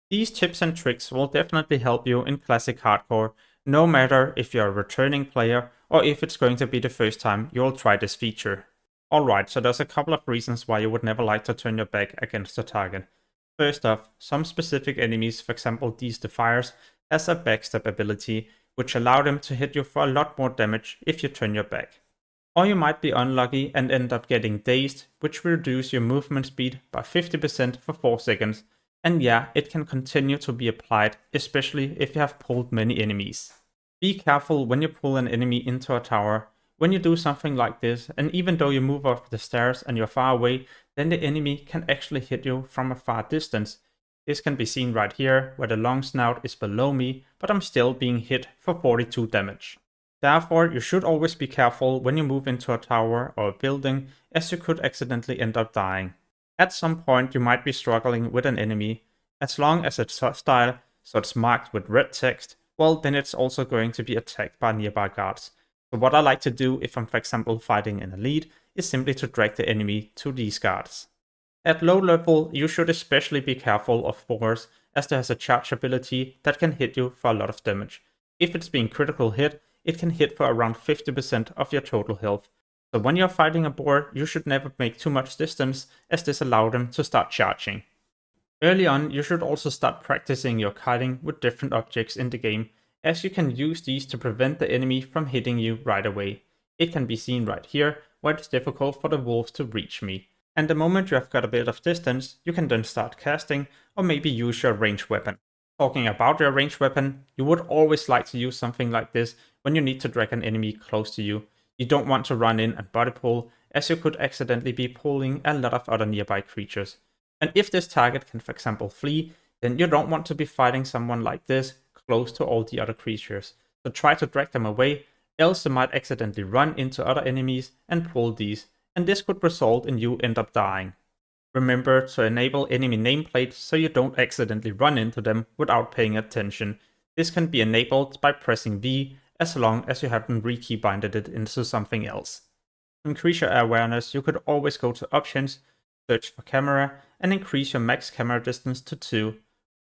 These tips and tricks will definitely help you in Classic Hardcore, no matter if you're a returning player or if it's going to be the first time you'll try this feature. Alright, so there's a couple of reasons why you would never like to turn your back against a target. First off, some specific enemies, for example these Defiers, has a backstab ability, which allow them to hit you for a lot more damage if you turn your back. Or you might be unlucky and end up getting dazed, which will reduce your movement speed by 50% for 4 seconds, and yeah, it can continue to be applied, especially if you have pulled many enemies. Be careful when you pull an enemy into a tower. When you do something like this, and even though you move up the stairs and you're far away, then the enemy can actually hit you from a far distance. This can be seen right here, where the long snout is below me, but I'm still being hit for 42 damage. Therefore, you should always be careful when you move into a tower or a building, as you could accidentally end up dying. At some point you might be struggling with an enemy. As long as it's hostile, so it's marked with red text, well then it's also going to be attacked by nearby guards. So what I like to do if I'm for example fighting an elite is simply to drag the enemy to these guards. At low level you should especially be careful of boars, as there has a charge ability that can hit you for a lot of damage. If it's being critical hit, it can hit for around 50% of your total health. So when you're fighting a boar, you should never make too much distance, as this allows them to start charging. Early on, you should also start practicing your kiting with different objects in the game, as you can use these to prevent the enemy from hitting you right away. It can be seen right here, where it's difficult for the wolves to reach me. And the moment you have got a bit of distance, you can then start casting, or maybe use your ranged weapon. Talking about your ranged weapon, you would always like to use something like this when you need to drag an enemy close to you. You don't want to run in and body pull, as you could accidentally be pulling a lot of other nearby creatures. And if this target can for example flee, then you don't want to be fighting someone like this close to all the other creatures. So try to drag them away, else you might accidentally run into other enemies and pull these, and this could result in you end up dying. Remember to enable enemy nameplates so you don't accidentally run into them without paying attention. This can be enabled by pressing V, as long as you haven't re-keybinded it into something else. To increase your awareness, you could always go to options, search for camera, and increase your max camera distance to 2.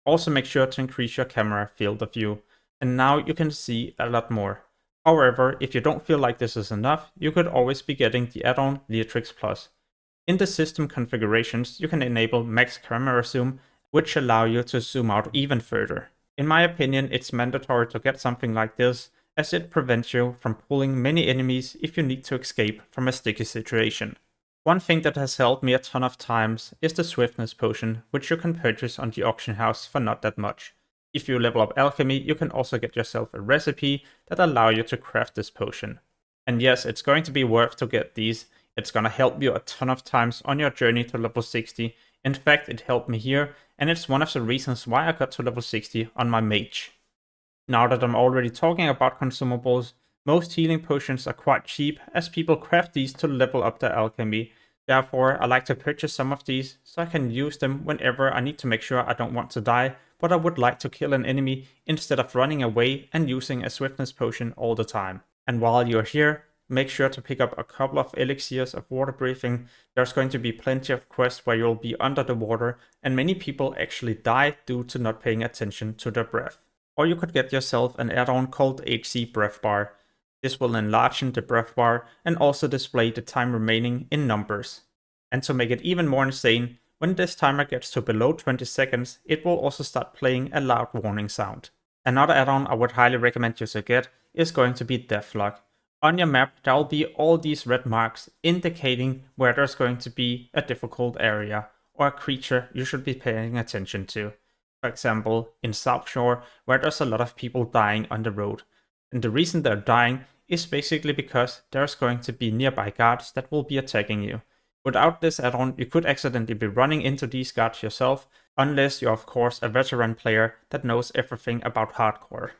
Also make sure to increase your camera field of view, and now you can see a lot more. However, if you don't feel like this is enough, you could always be getting the add-on Leatrix Plus. In the system configurations, you can enable max camera zoom, which allow you to zoom out even further. In my opinion, it's mandatory to get something like this, as it prevents you from pulling many enemies if you need to escape from a sticky situation. One thing that has helped me a ton of times is the swiftness potion, which you can purchase on the auction house for not that much. If you level up alchemy, you can also get yourself a recipe that allow you to craft this potion. And yes, it's going to be worth to get these. It's gonna help you a ton of times on your journey to level 60. In fact, it helped me here, and it's one of the reasons why I got to level 60 on my mage. Now that I'm already talking about consumables, most healing potions are quite cheap, as people craft these to level up their alchemy. Therefore, I like to purchase some of these so I can use them whenever I need to make sure I don't want to die, but I would like to kill an enemy instead of running away and using a swiftness potion all the time. And while you're here, make sure to pick up a couple of elixirs of water breathing. There's going to be plenty of quests where you'll be under the water, and many people actually die due to not paying attention to their breath. Or you could get yourself an add-on called HC Breath Bar. This will enlarge the breath bar and also display the time remaining in numbers. And to make it even more insane, when this timer gets to below 20 seconds, it will also start playing a loud warning sound. Another add-on I would highly recommend you to get is going to be Deathlock. On your map, there will be all these red marks indicating where there's going to be a difficult area or a creature you should be paying attention to. For example, in South Shore, where there's a lot of people dying on the road. And the reason they're dying is basically because there's going to be nearby guards that will be attacking you. Without this add-on, you could accidentally be running into these guards yourself, unless you're of course a veteran player that knows everything about hardcore.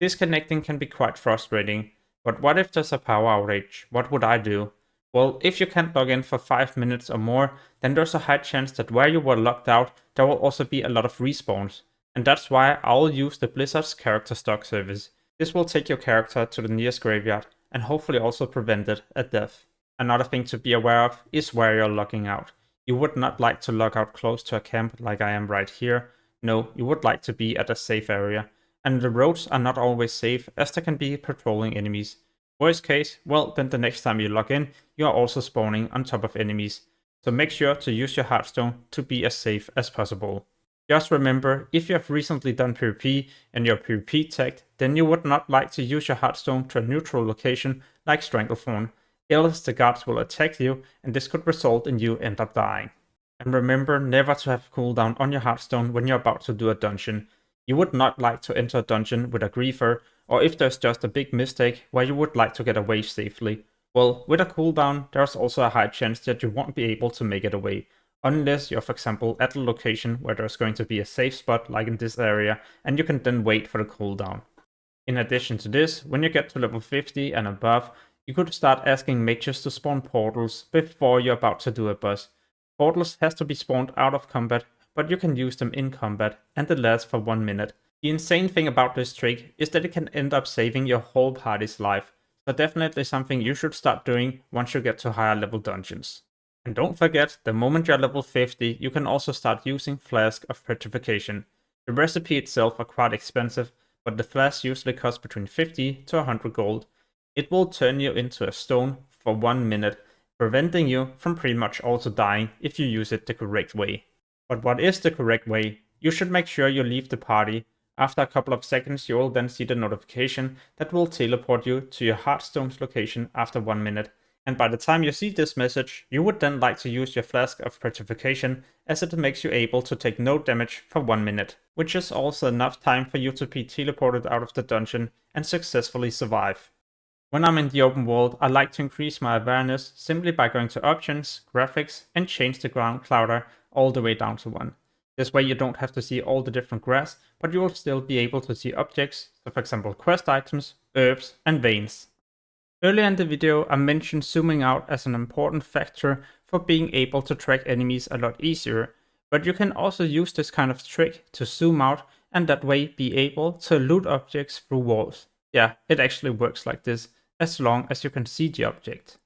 Disconnecting can be quite frustrating, but what if there's a power outage? What would I do? Well, if you can't log in for 5 minutes or more, then there's a high chance that where you were locked out, there will also be a lot of respawns. And that's why I'll use the Blizzard's character stock service. This will take your character to the nearest graveyard and hopefully also prevent it a death. Another thing to be aware of is where you're logging out. You would not like to log out close to a camp like I am right here. No, you would like to be at a safe area, and the roads are not always safe as there can be patrolling enemies. Worst case, well, then the next time you log in, you are also spawning on top of enemies, so make sure to use your Hearthstone to be as safe as possible. Just remember, if you have recently done PvP and you're PvP tagged, then you would not like to use your Hearthstone to a neutral location like Stranglethorn, else the guards will attack you and this could result in you end up dying. And remember never to have cooldown on your Hearthstone when you're about to do a dungeon. You would not like to enter a dungeon with a griefer, or if there's just a big mistake where you would like to get away safely. Well, with a cooldown, there's also a high chance that you won't be able to make it away, unless you're, for example, at a location where there's going to be a safe spot like in this area, and you can then wait for the cooldown. In addition to this, when you get to level 50 and above, you could start asking mages to spawn portals before you're about to do a boss. Portals has to be spawned out of combat, but you can use them in combat, and it lasts for 1 minute. The insane thing about this trick is that it can end up saving your whole party's life, so definitely something you should start doing once you get to higher level dungeons. And don't forget, the moment you're level 50, you can also start using Flask of Petrification. The recipe itself are quite expensive, but the flask usually costs between 50 to 100 gold. It will turn you into a stone for 1 minute, preventing you from pretty much also dying if you use it the correct way. But what is the correct way? You should make sure you leave the party. After a couple of seconds you will then see the notification that will teleport you to your Hearthstone's location after 1 minute. And by the time you see this message, you would then like to use your Flask of Petrification, as it makes you able to take no damage for 1 minute, which is also enough time for you to be teleported out of the dungeon and successfully survive. When I'm in the open world, I like to increase my awareness simply by going to Options, Graphics, and change the ground clouder all the way down to 1. This way you don't have to see all the different grass, but you will still be able to see objects, so for example quest items, herbs, and veins. Earlier in the video, I mentioned zooming out as an important factor for being able to track enemies a lot easier, but you can also use this kind of trick to zoom out and that way be able to loot objects through walls. Yeah, it actually works like this, as long as you can see the object.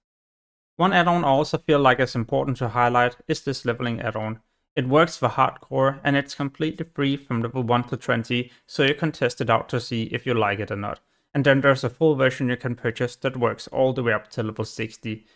One add-on I also feel like is important to highlight is this leveling add-on. It works for hardcore and it's completely free from level 1 to 20, so you can test it out to see if you like it or not. And then there's a full version you can purchase that works all the way up to level 60.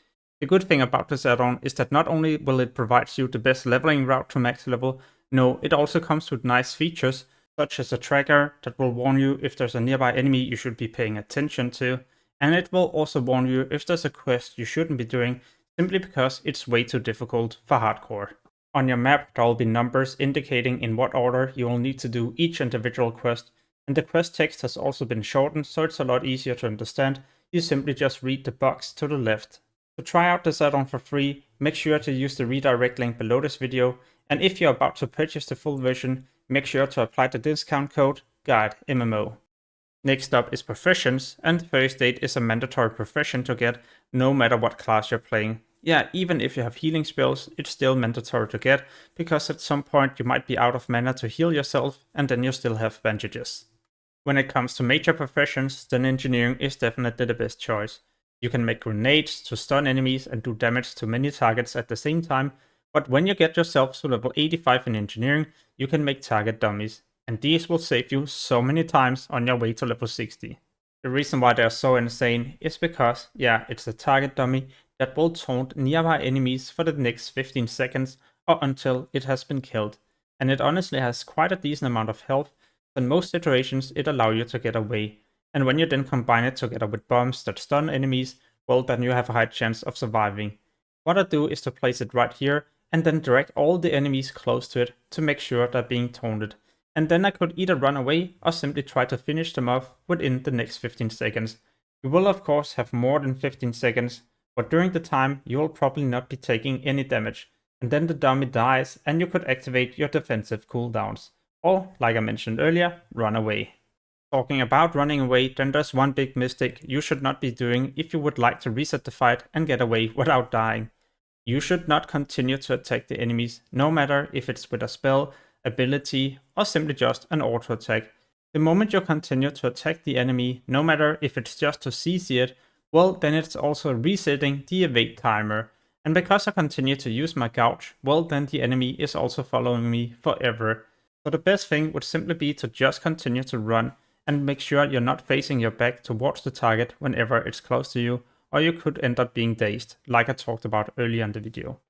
The good thing about this add-on is that not only will it provide you the best leveling route to max level, no, it also comes with nice features, such as a tracker that will warn you if there's a nearby enemy you should be paying attention to, and it will also warn you if there's a quest you shouldn't be doing, simply because it's way too difficult for hardcore. On your map there will be numbers indicating in what order you will need to do each individual quest, and the quest text has also been shortened so it's a lot easier to understand. You simply just read the box to the left. To try out this add-on for free, make sure to use the redirect link below this video, and if you're about to purchase the full version, make sure to apply the discount code GuideMMO. Next up is professions, and First Aid is a mandatory profession to get no matter what class you're playing. Yeah, even if you have healing spells, it's still mandatory to get, because at some point you might be out of mana to heal yourself, and then you still have bandages. When it comes to major professions, then engineering is definitely the best choice. You can make grenades to stun enemies and do damage to many targets at the same time, but when you get yourself to level 85 in engineering, you can make target dummies, and these will save you so many times on your way to level 60. The reason why they're so insane is because, yeah, it's a target dummy that will taunt nearby enemies for the next 15 seconds or until it has been killed, and it honestly has quite a decent amount of health. In most situations, it allows you to get away, and when you then combine it together with bombs that stun enemies, well, then you have a high chance of surviving. What I do is to place it right here, and then drag all the enemies close to it to make sure they're being taunted. And then I could either run away or simply try to finish them off within the next 15 seconds. You will of course have more than 15 seconds, but during the time you will probably not be taking any damage, and then the dummy dies and you could activate your defensive cooldowns. Or, like I mentioned earlier, run away. Talking about running away, then there's one big mistake you should not be doing if you would like to reset the fight and get away without dying. You should not continue to attack the enemies, no matter if it's with a spell, ability, or simply just an auto attack. The moment you continue to attack the enemy, no matter if it's just to CC it, well, then it's also resetting the evade timer. And because I continue to use my gouge, well, then the enemy is also following me forever. So the best thing would simply be to just continue to run and make sure you're not facing your back towards the target whenever it's close to you, or you could end up being dazed, like I talked about earlier in the video.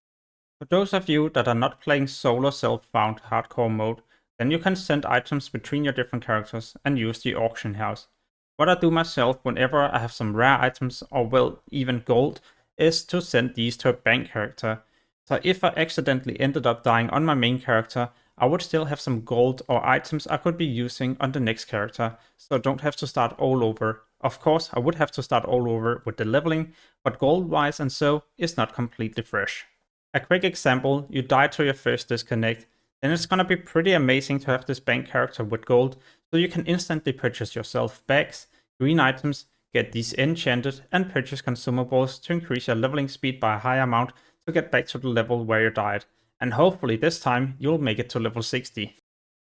For those of you that are not playing solo self-found hardcore mode, then you can send items between your different characters and use the auction house. What I do myself whenever I have some rare items or well, even gold, is to send these to a bank character. So if I accidentally ended up dying on my main character, I would still have some gold or items I could be using on the next character, so don't have to start all over. Of course, I would have to start all over with the leveling, but gold-wise and so is not completely fresh. A quick example, you die to your first disconnect, then it's gonna be pretty amazing to have this bank character with gold, so you can instantly purchase yourself bags, green items, get these enchanted, and purchase consumables to increase your leveling speed by a high amount to get back to the level where you died. And hopefully this time you'll make it to level 60.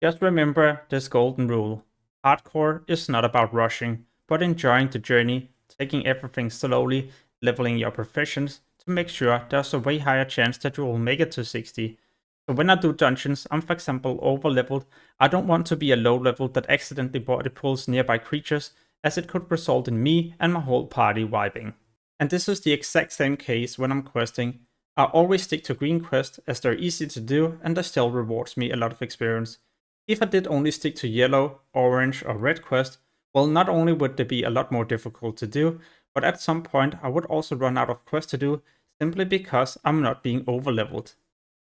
Just remember this golden rule. Hardcore is not about rushing, but enjoying the journey, taking everything slowly, leveling your professions, to make sure there's a way higher chance that you will make it to 60. So when I do dungeons, I'm for example over leveled, I don't want to be a low level that accidentally body pulls nearby creatures, as it could result in me and my whole party wiping. And this is the exact same case when I'm questing. I always stick to green quests as they're easy to do and they still rewards me a lot of experience. If I did only stick to yellow, orange or red quests, well, not only would they be a lot more difficult to do, but at some point I would also run out of quests to do simply because I'm not being overleveled.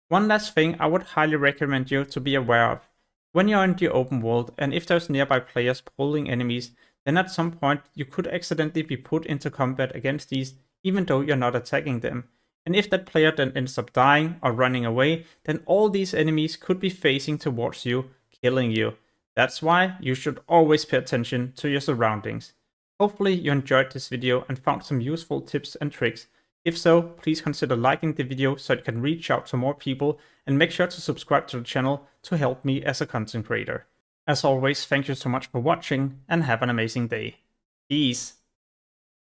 One last thing I would highly recommend you to be aware of. When you're in the open world and if there's nearby players pulling enemies, then at some point you could accidentally be put into combat against these even though you're not attacking them. And if that player then ends up dying or running away, then all these enemies could be facing towards you, killing you. That's why you should always pay attention to your surroundings. Hopefully you enjoyed this video and found some useful tips and tricks. If so, please consider liking the video so it can reach out to more people, and make sure to subscribe to the channel to help me as a content creator. As always, thank you so much for watching and have an amazing day. Peace!